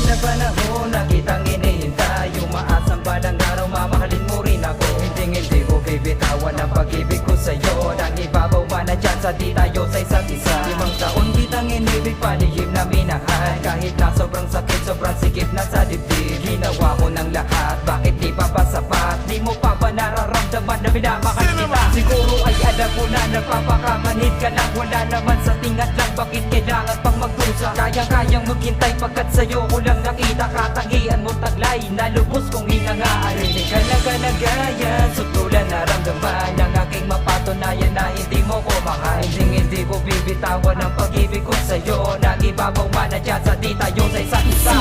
na panahon na kitang inihintay, umaasang balang araw mamahalin mo rin ako. Hindi ko bibitawan ang pag-ibig ko sa'yo, nang ibabaw man na dyan sa di tayo sa isa't isa. 5 taon kitang inibig, palihim na minahal, kahit na sobrang sakit, sobrang sikip na sa dibdib. Ginawa ko ng lahat, bakit di pa ba sapat? Di mo pa ba nararamdaman na minamahal kita? Siguro ay alam mo na nagpapakamanid ka lang, wala naman sa tingat lang, bakit kailangan pang magdusa? Kayang maghintay pagkat sa'yo ko lang nakita, katangian mo taglay na lubos kong hinangaan. Rinig ka na kanagayan, sutulan naramdaman ang aking mapatunayan na hindi mo ko mahal. Hindi ko bibitawan ang pag-ibig ko sa'yo, nag-ibabaw man na dyan sa di tayo sa isa't isa.